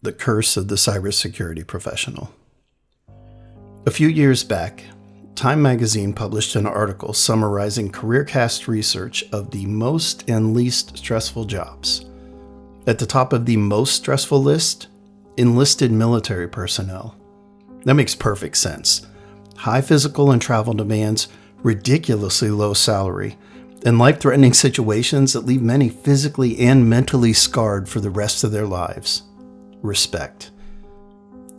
The Curse of the Cybersecurity Professional. A few years back, Time magazine published an article summarizing CareerCast research of the most and least stressful jobs. At the top of the most stressful list, enlisted military personnel. That makes perfect sense. High physical and travel demands, ridiculously low salary, and life-threatening situations that leave many physically and mentally scarred for the rest of their lives. Respect.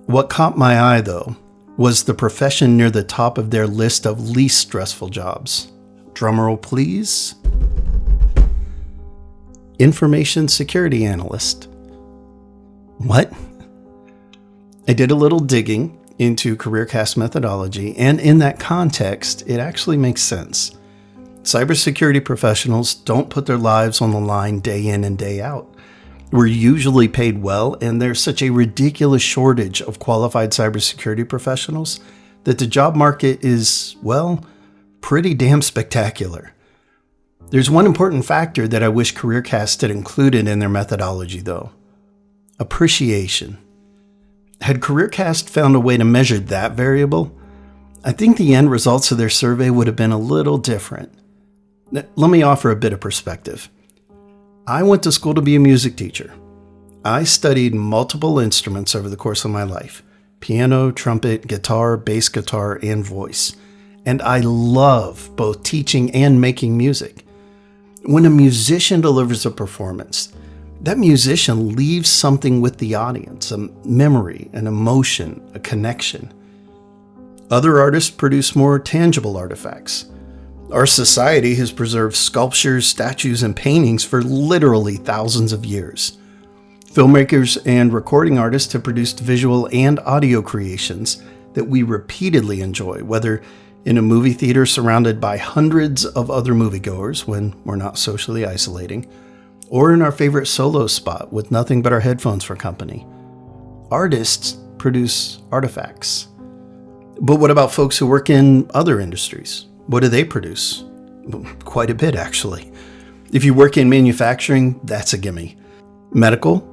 What caught my eye, though, was the profession near the top of their list of least stressful jobs. Drumroll, please. Information security analyst. What? I did a little digging into CareerCast methodology, and in that context, it actually makes sense. Cybersecurity professionals don't put their lives on the line day in and day out. We're usually paid well, and there's such a ridiculous shortage of qualified cybersecurity professionals that the job market is, well, pretty damn spectacular. There's one important factor that I wish CareerCast had included in their methodology, though. Appreciation. Had CareerCast found a way to measure that variable, I think the end results of their survey would have been a little different. Let me offer a bit of perspective. I went to school to be a music teacher. I studied multiple instruments over the course of my life: piano, trumpet, guitar, bass guitar, and voice. And I love both teaching and making music. When a musician delivers a performance, that musician leaves something with the audience, a memory, an emotion, a connection. Other artists produce more tangible artifacts. Our society has preserved sculptures, statues, and paintings for literally thousands of years. Filmmakers and recording artists have produced visual and audio creations that we repeatedly enjoy, whether in a movie theater surrounded by hundreds of other moviegoers when we're not socially isolating, or in our favorite solo spot with nothing but our headphones for company. Artists produce artifacts. But what about folks who work in other industries? What do they produce? Quite a bit, actually. If you work in manufacturing, that's a gimme. Medical,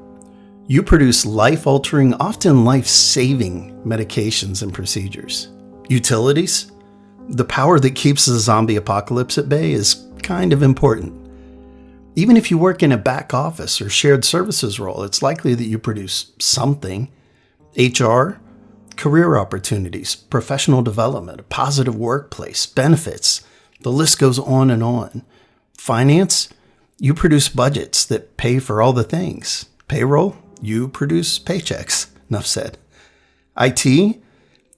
you produce life-altering, often life-saving medications and procedures. Utilities, the power that keeps the zombie apocalypse at bay is kind of important. Even if you work in a back office or shared services role, it's likely that you produce something. HR, career opportunities, professional development, a positive workplace, benefits. The list goes on and on. Finance, you produce budgets that pay for all the things. Payroll, you produce paychecks. Enough said. IT,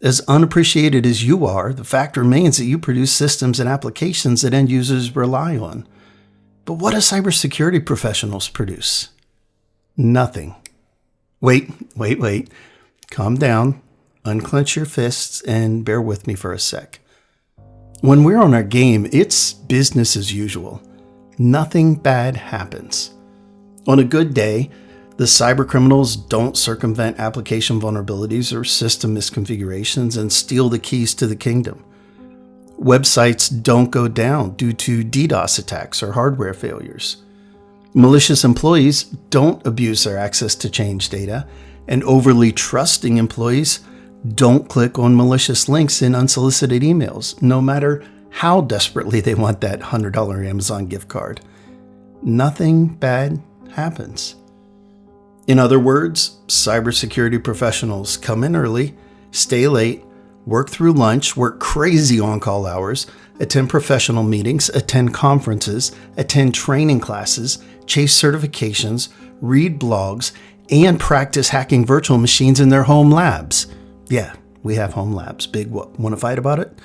as unappreciated as you are, the fact remains that you produce systems and applications that end users rely on. But what do cybersecurity professionals produce? Nothing. Wait. Calm down. Unclench your fists and bear with me for a sec. When we're on our game, it's business as usual. Nothing bad happens. On a good day, the cybercriminals don't circumvent application vulnerabilities or system misconfigurations and steal the keys to the kingdom. Websites don't go down due to DDoS attacks or hardware failures. Malicious employees don't abuse their access to change data, and overly trusting employees don't click on malicious links in unsolicited emails, no matter how desperately they want that $100 Amazon gift card. Nothing bad happens. In other words, cybersecurity professionals come in early, stay late, work through lunch, work crazy on-call hours, attend professional meetings, attend conferences, attend training classes, chase certifications, read blogs, and practice hacking virtual machines in their home labs. Yeah, we have home labs. Big what? Want to fight about it?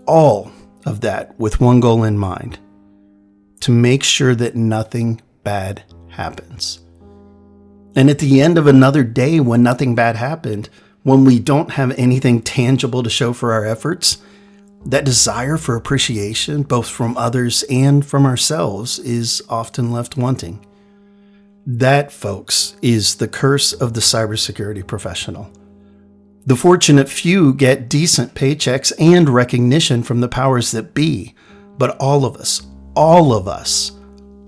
All of that with one goal in mind: to make sure that nothing bad happens. And at the end of another day when nothing bad happened, when we don't have anything tangible to show for our efforts, that desire for appreciation, both from others and from ourselves, is often left wanting. That, folks, is the curse of the cybersecurity professional. The fortunate few get decent paychecks and recognition from the powers that be, but all of us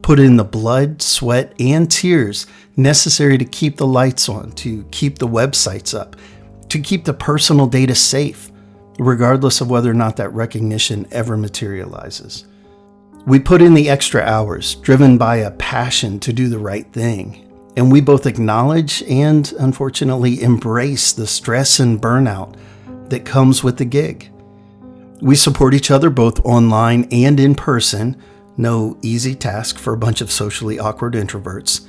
put in the blood, sweat, and tears necessary to keep the lights on, to keep the websites up, to keep the personal data safe, regardless of whether or not that recognition ever materializes. We put in the extra hours, driven by a passion to do the right thing. And we both acknowledge and, unfortunately, embrace the stress and burnout that comes with the gig. We support each other both online and in person. No easy task for a bunch of socially awkward introverts.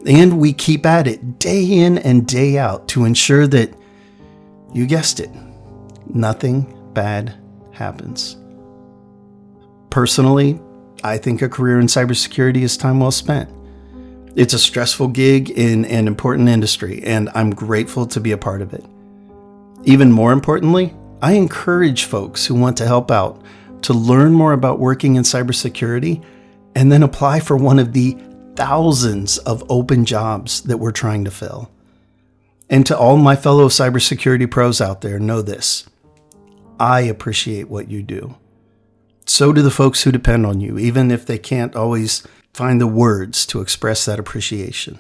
And we keep at it day in and day out to ensure that, you guessed it, nothing bad happens. Personally, I think a career in cybersecurity is time well spent. It's a stressful gig in an important industry, and I'm grateful to be a part of it. Even more importantly, I encourage folks who want to help out to learn more about working in cybersecurity and then apply for one of the thousands of open jobs that we're trying to fill. And to all my fellow cybersecurity pros out there, know this: I appreciate what you do. So do the folks who depend on you, even if they can't always find the words to express that appreciation.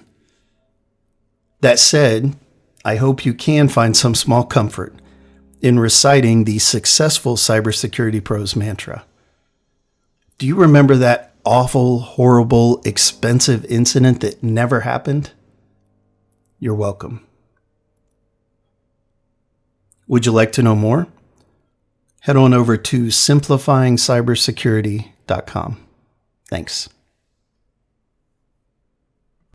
That said, I hope you can find some small comfort in reciting the successful cybersecurity pros mantra. Do you remember that awful, horrible, expensive incident that never happened? You're welcome. Would you like to know more? Head on over to simplifyingcybersecurity.com. Thanks.